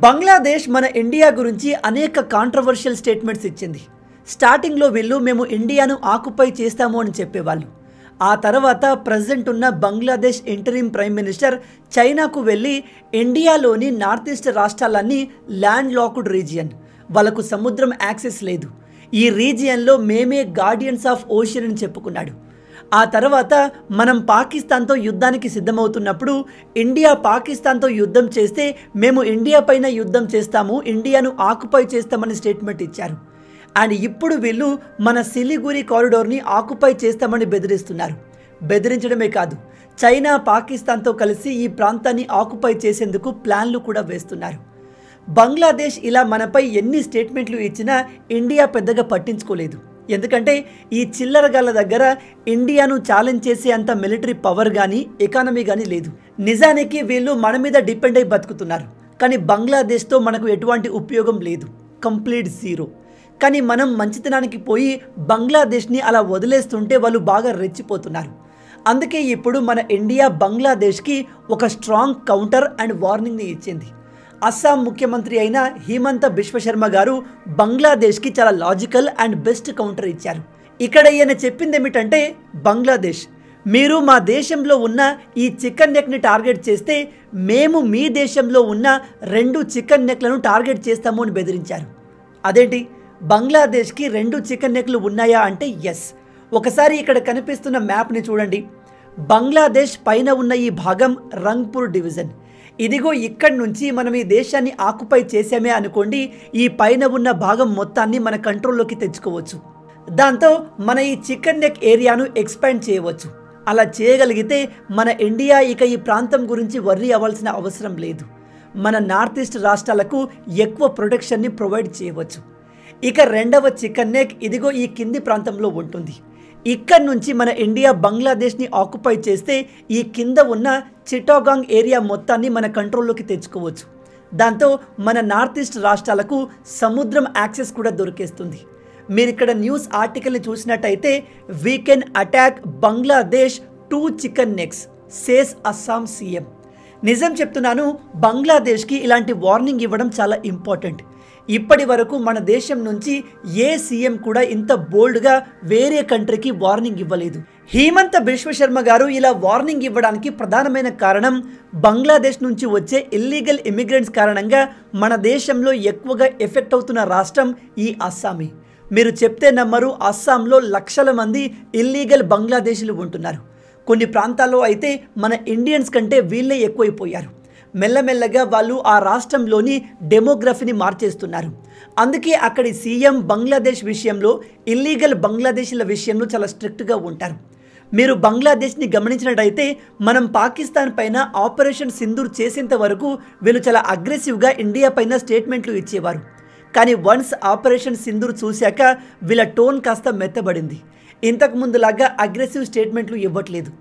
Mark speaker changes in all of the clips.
Speaker 1: బంగ్లాదేశ్ మన ఇండియా గురించి అనేక కాంట్రవర్షియల్ స్టేట్మెంట్స్ ఇచ్చింది. స్టార్టింగ్లో వీళ్ళు మేము ఇండియాను ఆక్యుపై చేస్తాము అని చెప్పేవాళ్ళు. ఆ తర్వాత ప్రెసిడెంట్ ఉన్న బంగ్లాదేశ్ ఇంటరిమ్ ప్రైమ్ మినిస్టర్ చైనాకు వెళ్ళి ఇండియాలోని నార్త్ ఈస్ట్ రాష్ట్రాలన్నీ ల్యాండ్ లాక్డ్ రీజియన్, వాళ్ళకు సముద్రం యాక్సెస్ లేదు, ఈ రీజియన్లో మేమే గార్డియన్స్ ఆఫ్ ఓషన్ అని చెప్పుకున్నాడు. ఆ తర్వాత మనం పాకిస్తాన్తో యుద్ధానికి సిద్ధమవుతున్నప్పుడు ఇండియా పాకిస్తాన్తో యుద్ధం చేస్తే మేము ఇండియా పైన యుద్ధం చేస్తాము, ఇండియాను ఆక్యుపై చేస్తామని స్టేట్మెంట్ ఇచ్చారు. అండ్ ఇప్పుడు వీళ్ళు మన సిలిగురి కారిడోర్ని ఆక్యుపై చేస్తామని బెదిరిస్తున్నారు. బెదిరించడమే కాదు, చైనా పాకిస్తాన్తో కలిసి ఈ ప్రాంతాన్ని ఆక్యుపై చేసేందుకు ప్లాన్లు కూడా వేస్తున్నారు. బంగ్లాదేశ్ ఇలా మనపై ఎన్ని స్టేట్మెంట్లు ఇచ్చినా ఇండియా పెద్దగా పట్టించుకోలేదు. ఎందుకంటే ఈ చిల్లరగాళ్ళ దగ్గర ఇండియాను ఛాలెంజ్ చేసే అంత మిలిటరీ పవర్ కానీ ఎకానమీ కానీ లేదు. నిజానికి వీళ్ళు మన మీద డిపెండ్ అయి బతుకుతున్నారు. కానీ బంగ్లాదేశ్తో మనకు ఎటువంటి ఉపయోగం లేదు, కంప్లీట్ జీరో. కానీ మనం మంచితనానికి పోయి బంగ్లాదేశ్ని అలా వదిలేస్తుంటే వాళ్ళు బాగా రెచ్చిపోతున్నారు. అందుకే ఇప్పుడు మన ఇండియా బంగ్లాదేశ్కి ఒక స్ట్రాంగ్ కౌంటర్ అండ్ వార్నింగ్ని ఇచ్చింది. అస్సాం ముఖ్యమంత్రి అయిన హిమంత బిశ్వ శర్మ గారు బంగ్లాదేశ్కి చాలా లాజికల్ అండ్ బెస్ట్ కౌంటర్ ఇచ్చారు. ఇక్కడ ఈయన చెప్పింది ఏమిటంటే, బంగ్లాదేశ్ మీరు మా దేశంలో ఉన్న ఈ చికెన్ నెక్ని టార్గెట్ చేస్తే మేము మీ దేశంలో ఉన్న 2 చికెన్ నెక్లను టార్గెట్ చేస్తాము అని బెదిరించారు. అదేంటి, బంగ్లాదేశ్కి 2 చికెన్ నెక్లు ఉన్నాయా అంటే ఎస్. ఒకసారి ఇక్కడ కనిపిస్తున్న మ్యాప్ని చూడండి. బంగ్లాదేశ్ పైన ఉన్న ఈ భాగం రంగ్పూర్ డివిజన్. ఇదిగో ఇక్కడి నుంచి మనం ఈ దేశాన్ని ఆక్యుపై చేసామే అనుకోండి, ఈ పైన ఉన్న భాగం మొత్తాన్ని మన కంట్రోల్లోకి తెచ్చుకోవచ్చు. దాంతో మన ఈ చికెన్ నెక్ ఏరియాను ఎక్స్పాండ్ చేయవచ్చు. అలా చేయగలిగితే మన ఇండియా ఇక ఈ ప్రాంతం గురించి వర్రీ అవ్వాల్సిన అవసరం లేదు. మన నార్త్ ఈస్ట్ రాష్ట్రాలకు ఎక్కువ ప్రొటెక్షన్ని ప్రొవైడ్ చేయవచ్చు. ఇక రెండవ చికెన్ నెక్ ఇదిగో ఈ కింది ప్రాంతంలో ఉంటుంది. ఇక్కడ నుంచి మన ఇండియా బంగ్లాదేశ్ని ఆక్యుపై చేస్తే ఈ కింద ఉన్న చిటాగాంగ్ ఏరియా మొత్తాన్ని మన కంట్రోల్లోకి తెచ్చుకోవచ్చు. దాంతో మన నార్త్ ఈస్ట్ రాష్ట్రాలకు సముద్రం యాక్సెస్ కూడా దొరికేస్తుంది. మీరు ఇక్కడ న్యూస్ ఆర్టికల్ని చూసినట్టయితే, we can attack Bangladesh 2 chicken necks says Assam CM. నిజం చెప్తున్నాను, బంగ్లాదేశ్కి ఇలాంటి వార్నింగ్ ఇవ్వడం చాలా ఇంపార్టెంట్. ఇప్పటి వరకు మన దేశం నుంచి ఏ సీఎం కూడా ఇంత బోల్డ్గా వేరే కంట్రీకి వార్నింగ్ ఇవ్వలేదు. హిమంత బిశ్వ శర్మ గారు ఇలా వార్నింగ్ ఇవ్వడానికి ప్రధానమైన కారణం, బంగ్లాదేశ్ నుంచి వచ్చే ఇల్లీగల్ ఇమిగ్రెంట్స్ కారణంగా మన దేశంలో ఎక్కువగా ఎఫెక్ట్ అవుతున్న రాష్ట్రం ఈ అస్సామీ. మీరు చెప్తే నమ్మరు, అస్సాంలో లక్షల మంది ఇల్లీగల్ బంగ్లాదేశీలు ఉంటున్నారు. కొన్ని ప్రాంతాల్లో అయితే మన ఇండియన్స్ కంటే వీళ్ళే ఎక్కువైపోయారు. మెల్లమెల్లగా వాళ్ళు ఆ రాష్ట్రంలోని డెమోగ్రఫీని మార్చేస్తున్నారు. అందుకే అక్కడి సీఎం బంగ్లాదేశ్ విషయంలో, ఇల్లీగల్ బంగ్లాదేశీల విషయంలో చాలా స్ట్రిక్ట్గా ఉంటారు. మీరు బంగ్లాదేశ్ని గమనించినట్టయితే, మనం పాకిస్తాన్ పైన ఆపరేషన్ సింధూర్ చేసేంత వరకు వీళ్ళు చాలా అగ్రెసివ్గా ఇండియా పైన స్టేట్మెంట్లు ఇచ్చేవారు. కానీ వన్స్ ఆపరేషన్ సింధూర్ చూశాక వీళ్ళ టోన్ కాస్త మెత్తబడింది. ఇంతకుముందులాగా అగ్రెసివ్ స్టేట్మెంట్లు ఇవ్వట్లేదు.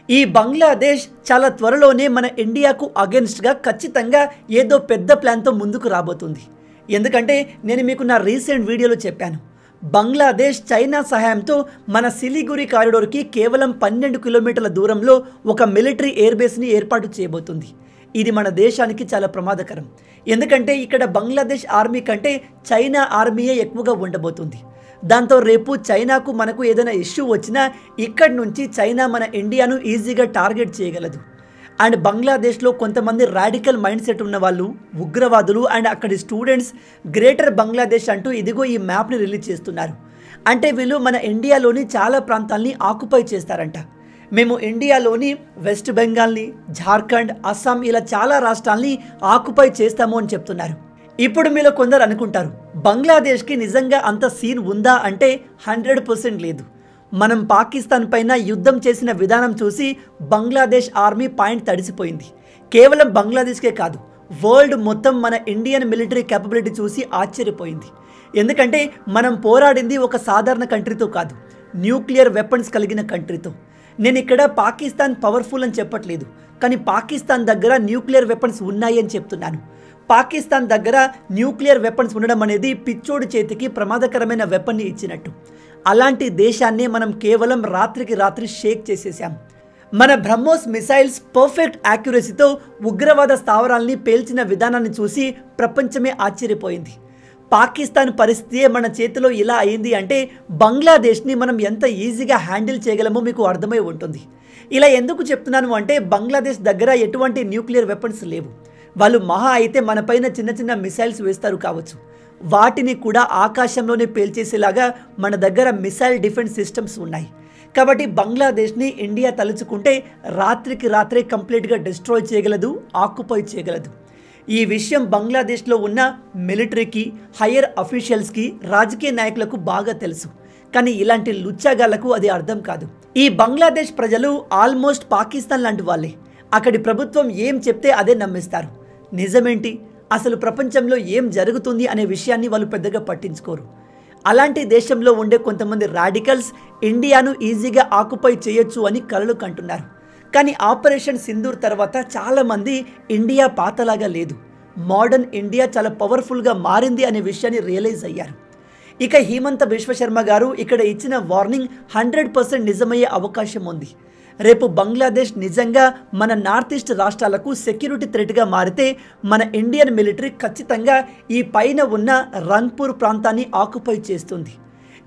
Speaker 1: ఈ బంగ్లాదేశ్ చాలా త్వరలోనే మన ఇండియాకు అగెన్స్ట్గా ఖచ్చితంగా ఏదో పెద్ద ప్లాన్తో ముందుకు రాబోతుంది. ఎందుకంటే నేను మీకు నా రీసెంట్ వీడియోలో చెప్పాను, బంగ్లాదేశ్ చైనా సహాయంతో మన సిలిగురి కారిడోర్కి కేవలం 12 కిలోమీటర్ల దూరంలో ఒక మిలిటరీ ఎయిర్ బేస్ని ఏర్పాటు చేయబోతుంది. ఇది మన దేశానికి చాలా ప్రమాదకరం. ఎందుకంటే ఇక్కడ బంగ్లాదేశ్ ఆర్మీ కంటే చైనా ఆర్మీయే ఎక్కువగా ఉండబోతుంది. దాంతో రేపు చైనాకు మనకు ఏదైనా ఇష్యూ వచ్చినా ఇక్కడి నుంచి చైనా మన ఇండియాను ఈజీగా టార్గెట్ చేయగలదు. అండ్ బంగ్లాదేశ్లో కొంతమంది రాడికల్ మైండ్ సెట్ ఉన్న వాళ్ళు, ఉగ్రవాదులు అండ్ అక్కడి స్టూడెంట్స్ గ్రేటర్ బంగ్లాదేశ్ అంటూ ఇదిగో ఈ మ్యాప్ని రిలీజ్ చేస్తున్నారు. అంటే వీళ్ళు మన ఇండియాలోని చాలా ప్రాంతాల్ని ఆక్యుపై చేస్తారంట. మేము ఇండియాలోని వెస్ట్ బెంగాల్ని, ఝార్ఖండ్, అస్సాం ఇలా చాలా రాష్ట్రాల్ని ఆక్యుపై చేస్తాము అని చెప్తున్నారు. ఇప్పుడు మీలో కొందరు అనుకుంటారు, బంగ్లాదేశ్కి నిజంగా అంత సీన్ ఉందా అంటే 100% లేదు. మనం పాకిస్తాన్ పైన యుద్ధం చేసిన విధానం చూసి బంగ్లాదేశ్ ఆర్మీ పాయింట్ తడిసిపోయింది. కేవలం బంగ్లాదేశ్కే కాదు, వరల్డ్ మొత్తం మన ఇండియన్ మిలిటరీ కేపబిలిటీ చూసి ఆశ్చర్యపోయింది. ఎందుకంటే మనం పోరాడింది ఒక సాధారణ కంట్రీతో కాదు, న్యూక్లియర్ వెపన్స్ కలిగిన కంట్రీతో. నేను ఇక్కడ పాకిస్తాన్ పవర్ఫుల్ అని చెప్పట్లేదు, కానీ పాకిస్తాన్ దగ్గర న్యూక్లియర్ వెపన్స్ ఉన్నాయి అని చెప్తున్నాను. పాకిస్తాన్ దగ్గర న్యూక్లియర్ వెపన్స్ ఉండడం అనేది పిచ్చోడి చేతికి ప్రమాదకరమైన వెపన్ని ఇచ్చినట్టు. అలాంటి దేశాన్ని మనం కేవలం రాత్రికి రాత్రి షేక్ చేసేసాం. మన బ్రహ్మోస్ మిసైల్స్ పర్ఫెక్ట్ యాక్యురసీతో ఉగ్రవాద స్థావరాల్ని పేల్చిన విధానాన్ని చూసి ప్రపంచమే ఆశ్చర్యపోయింది. పాకిస్తాన్ పరిస్థితి మన చేతిలో ఇలా అయింది అంటే బంగ్లాదేశ్ని మనం ఎంత ఈజీగా హ్యాండిల్ చేయగలమో మీకు అర్థమై ఉంటుంది. ఇలా ఎందుకు చెప్తున్నాను అంటే బంగ్లాదేశ్ దగ్గర ఎటువంటి న్యూక్లియర్ వెపన్స్ లేవు. వాళ్ళు మహా అయితే మనపైన చిన్న చిన్న మిసైల్స్ వేస్తారు కావచ్చు, వాటిని కూడా ఆకాశంలోనే పేల్చేసేలాగా మన దగ్గర మిసైల్ డిఫెన్స్ సిస్టమ్స్ ఉన్నాయి. కాబట్టి బంగ్లాదేశ్ని ఇండియా తలుచుకుంటే రాత్రికి రాత్రే కంప్లీట్గా డిస్ట్రాయ్ చేయగలదు, ఆక్యుపై చేయగలదు. ఈ విషయం బంగ్లాదేశ్లో ఉన్న మిలిటరీకి, హయ్యర్ అఫీషియల్స్కి, రాజకీయ నాయకులకు బాగా తెలుసు. కానీ ఇలాంటి లుచ్చాగాళ్లకు అది అర్థం కాదు. ఈ బంగ్లాదేశ్ ప్రజలు ఆల్మోస్ట్ పాకిస్తాన్ లాంటి వాళ్ళే. అక్కడి ప్రభుత్వం ఏం చెప్తే అదే నమ్మిస్తారు. నిజమేంటి, అసలు ప్రపంచంలో ఏం జరుగుతుంది అనే విషయాన్ని వాళ్ళు పెద్దగా పట్టించుకోరు. అలాంటి దేశంలో ఉండే కొంతమంది రాడికల్స్ ఇండియాను ఈజీగా ఆక్యుపై చేయొచ్చు అని కలలు కంటున్నారు. కానీ ఆపరేషన్ సింధూర్ తర్వాత చాలామంది ఇండియా పాతలాగా లేదు, మోడర్న్ ఇండియా చాలా పవర్ఫుల్గా మారింది అనే విషయాన్ని రియలైజ్ అయ్యారు. ఇక హిమంత బిశ్వశర్మ గారు ఇక్కడ ఇచ్చిన వార్నింగ్ 100% నిజమయ్యే అవకాశం ఉంది. రేపు బంగ్లాదేశ్ నిజంగా మన నార్త్ ఈస్ట్ రాష్ట్రాలకు సెక్యూరిటీ థ్రెట్గా మారితే మన ఇండియన్ మిలిటరీ ఖచ్చితంగా ఈ పైన ఉన్న రంగ్పూర్ ప్రాంతాన్ని ఆక్యుపై చేస్తుంది.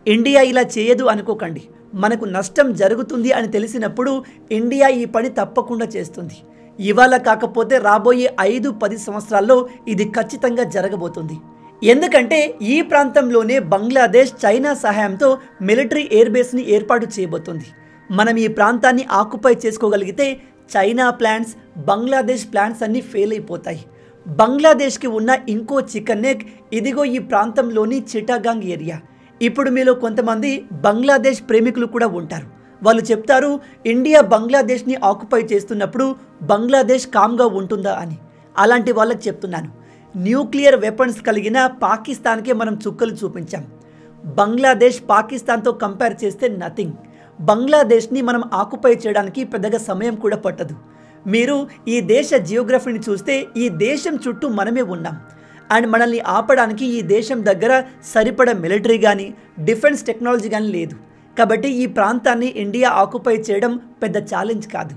Speaker 1: ఇండియా ఇలా చేయదు అనుకోకండి. మనకు నష్టం జరుగుతుంది అని తెలిసినప్పుడు ఇండియా ఈ పని తప్పకుండా చేస్తుంది. ఇవాళ కాకపోతే రాబోయే 5-10 సంవత్సరాల్లో ఇది ఖచ్చితంగా జరగబోతుంది. ఎందుకంటే ఈ ప్రాంతంలోనే బంగ్లాదేశ్ చైనా సహాయంతో మిలిటరీ ఎయిర్ బేస్ని ఏర్పాటు చేయబోతుంది. మనం ఈ ప్రాంతాన్ని ఆక్యుపై చేసుకోగలిగితే చైనా ప్లాన్స్, బంగ్లాదేశ్ ప్లాన్స్ అన్నీ ఫెయిల్ అయిపోతాయి. బంగ్లాదేశ్కి ఉన్న ఇంకో చికెన్ నెక్ ఇదిగో ఈ ప్రాంతంలోని చిటాగాంగ్ ఏరియా. ఇప్పుడు మీలో కొంతమంది బంగ్లాదేశ్ ప్రేమికులు కూడా ఉంటారు. వాళ్ళు చెప్తారు ఇండియా బంగ్లాదేశ్ని ఆక్యుపై చేస్తున్నప్పుడు బంగ్లాదేశ్ కామ్గా ఉంటుందా అని. అలాంటి వాళ్ళకి చెప్తున్నాను, న్యూక్లియర్ వెపన్స్ కలిగిన పాకిస్తాన్కే మనం చుక్కలు చూపించాం. బంగ్లాదేశ్ పాకిస్తాన్తో కంపేర్ చేస్తే నథింగ్. బంగ్లాదేశ్ని మనం ఆక్యుపై చేయడానికి పెద్దగా సమయం కూడా పట్టదు. మీరు ఈ దేశ జియోగ్రఫీని చూస్తే ఈ దేశం చుట్టూ మనమే ఉన్నాం. అండ్ మనల్ని ఆపడానికి ఈ దేశం దగ్గర సరిపడ మిలిటరీ కానీ, డిఫెన్స్ టెక్నాలజీ కానీ లేదు. కాబట్టి ఈ ప్రాంతాన్ని ఇండియా ఆక్యుపై చేయడం పెద్ద ఛాలెంజ్ కాదు.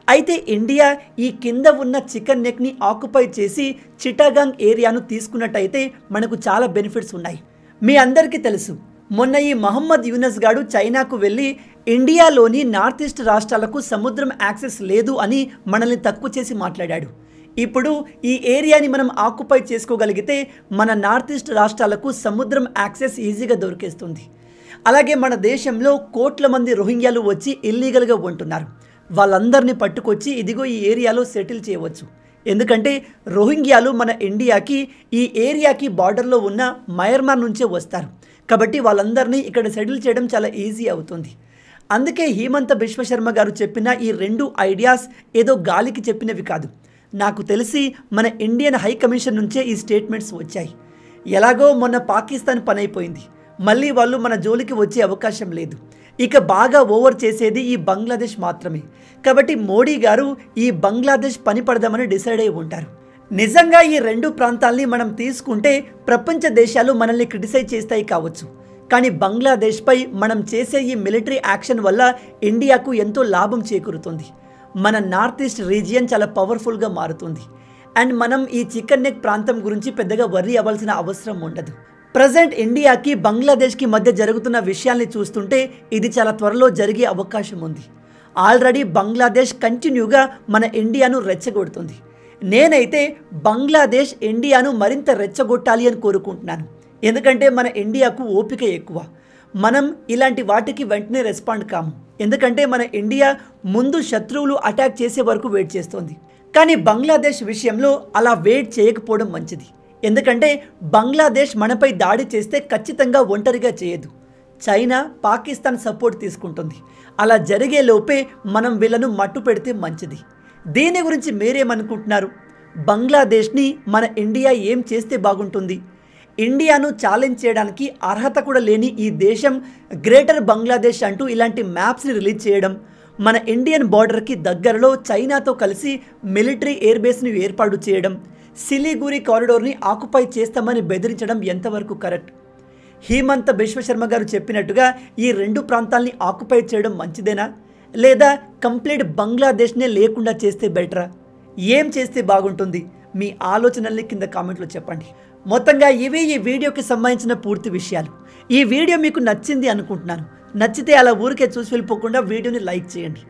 Speaker 1: అయితే ఇండియా ఈ కింద ఉన్న చికెన్ నెక్ని ఆక్యుపై చేసి చిటాగాంగ్ ఏరియాను తీసుకున్నట్టయితే మనకు చాలా బెనిఫిట్స్ ఉన్నాయి. మీ అందరికీ తెలుసు, మొన్న ఈ మహమ్మద్ యూనస్ గాడు చైనాకు వెళ్ళి ఇండియాలోని నార్త్ ఈస్ట్ రాష్ట్రాలకు సముద్రం యాక్సెస్ లేదు అని మనల్ని తక్కువ చేసి మాట్లాడాడు. ఇప్పుడు ఈ ఏరియాని మనం ఆక్యుపై చేసుకోగలిగితే మన నార్త్ ఈస్ట్ రాష్ట్రాలకు సముద్రం యాక్సెస్ ఈజీగా దొరికేస్తుంది. అలాగే మన దేశంలో కోట్ల మంది రోహింగ్యాలు వచ్చి ఇల్లీగల్గా ఉంటున్నారు. వాళ్ళందరినీ పట్టుకొచ్చి ఇదిగో ఈ ఏరియాలో సెటిల్ చేయవచ్చు. ఎందుకంటే రోహింగ్యాలు మన ఇండియాకి ఈ ఏరియాకి బార్డర్లో ఉన్న మయన్మార్ నుంచే వస్తారు. కాబట్టి వాళ్ళందరినీ ఇక్కడ సెటిల్ చేయడం చాలా ఈజీ అవుతుంది. అందుకే హిమంత బిశ్వశర్మ గారు చెప్పిన ఈ 2 ఐడియాస్ ఏదో గాలికి చెప్పినవి కాదు. నాకు తెలిసి మన ఇండియన్ హై కమిషన్ నుంచే ఈ స్టేట్మెంట్స్ వచ్చాయి. ఎలాగో మొన్న పాకిస్తాన్ పని అయిపోయింది, మళ్ళీ వాళ్ళు మన జోలికి వచ్చే అవకాశం లేదు. ఇక బాగా ఓవర్ చేసేది ఈ బంగ్లాదేశ్ మాత్రమే. కాబట్టి మోడీ గారు ఈ బంగ్లాదేశ్ పని పడదామని డిసైడ్ అయి ఉంటారు. నిజంగా ఈ 2 ప్రాంతాల్ని మనం తీసుకుంటే ప్రపంచ దేశాలు మనల్ని క్రిటిసైజ్ చేస్తాయి కావచ్చు, కానీ బంగ్లాదేశ్పై మనం చేసే ఈ మిలిటరీ యాక్షన్ వల్ల ఇండియాకు ఎంతో లాభం చేకూరుతుంది. మన నార్త్ ఈస్ట్ రీజియన్ చాలా పవర్ఫుల్గా మారుతుంది. అండ్ మనం ఈ చికెన్ నెక్ ప్రాంతం గురించి పెద్దగా వర్రీ అవ్వాల్సిన అవసరం ఉండదు. ప్రజెంట్ ఇండియాకి బంగ్లాదేశ్కి మధ్య జరుగుతున్న విషయాల్ని చూస్తుంటే ఇది చాలా త్వరలో జరిగే అవకాశం ఉంది. ఆల్రెడీ బంగ్లాదేశ్ కంటిన్యూగా మన ఇండియాను రెచ్చగొడుతుంది. నేనైతే బంగ్లాదేశ్ ఇండియాను మరింత రెచ్చగొట్టాలి అని కోరుకుంటున్నాను. ఎందుకంటే మన ఇండియాకు ఓపిక ఎక్కువ. మనం ఇలాంటి వాటికి వెంటనే రెస్పాండ్ కాము. ఎందుకంటే మన ఇండియా ముందు శత్రువులు అటాక్ చేసే వరకు వెయిట్ చేస్తుంది. కానీ బంగ్లాదేశ్ విషయంలో అలా వెయిట్ చేయకపోవడం మంచిది. ఎందుకంటే బంగ్లాదేశ్ మనపై దాడి చేస్తే ఖచ్చితంగా ఒంటరిగా చేయదు. చైనా, పాకిస్తాన్ సపోర్ట్ తీసుకుంటుంది. అలా జరిగే లోపే మనం వీళ్ళను మట్టు పెడితే మంచిది. దీని గురించి మీరేమనుకుంటున్నారు? బంగ్లాదేశ్ని మన ఇండియా ఏం చేస్తే బాగుంటుంది? ఇండియాను ఛాలెంజ్ చేయడానికి అర్హత కూడా లేని ఈ దేశం గ్రేటర్ బంగ్లాదేశ్ అంటూ ఇలాంటి మ్యాప్స్ని రిలీజ్ చేయడం, మన ఇండియన్ బార్డర్కి దగ్గరలో చైనాతో కలిసి మిలిటరీ ఎయిర్ బేస్ని ఏర్పాటు చేయడం, సిలిగురి కారిడోర్ని ఆక్యుపై చేస్తామని బెదిరించడం ఎంతవరకు కరెక్ట్? హిమంత బిశ్వశర్మ గారు చెప్పినట్టుగా ఈ 2 ప్రాంతాల్ని ఆక్యుపై చేయడం మంచిదేనా? లేదా కంప్లీట్ బంగ్లాదేశ్నే లేకుండా చేస్తే బెటరా? ఏం చేస్తే బాగుంటుంది? మీ ఆలోచనల్ని కింద కామెంట్లో చెప్పండి. మొత్తంగా ఇవే ఈ వీడియోకి సంబంధించిన పూర్తి విషయాలు. ఈ వీడియో మీకు నచ్చింది అనుకుంటున్నాను. నచ్చితే అలా ఊరికే చూసి వెళ్ళిపోకుండా వీడియోని లైక్ చేయండి.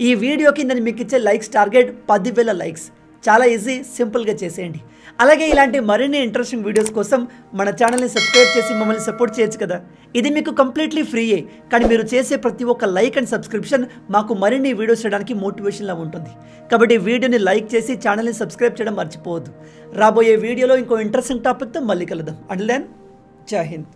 Speaker 1: ఈ వీడియోకి నేను మీకు ఇచ్చే లైక్స్ టార్గెట్ 10,000 లైక్స్. చాలా ఈజీ, సింపుల్గా చేసేయండి. అలాగే ఇలాంటి మరిన్ని ఇంట్రెస్టింగ్ వీడియోస్ కోసం మన ఛానల్ని సబ్స్క్రైబ్ చేసి మమ్మల్ని సపోర్ట్ చేయొచ్చు కదా. ఇది మీకు కంప్లీట్లీ ఫ్రీయే, కానీ మీరు చేసే ప్రతి ఒక్క లైక్ అండ్ సబ్స్క్రిప్షన్ మాకు మరిన్ని వీడియోస్ చేయడానికి మోటివేషన్లా ఉంటుంది. కాబట్టి వీడియోని లైక్ చేసి ఛానల్ని సబ్స్క్రైబ్ చేయడం మర్చిపోవద్దు. రాబోయే వీడియోలో ఇంకో ఇంట్రెస్టింగ్ టాపిక్తో మళ్ళీ కలుద్దాం. అంటిల్ దెన్, జై హింద్.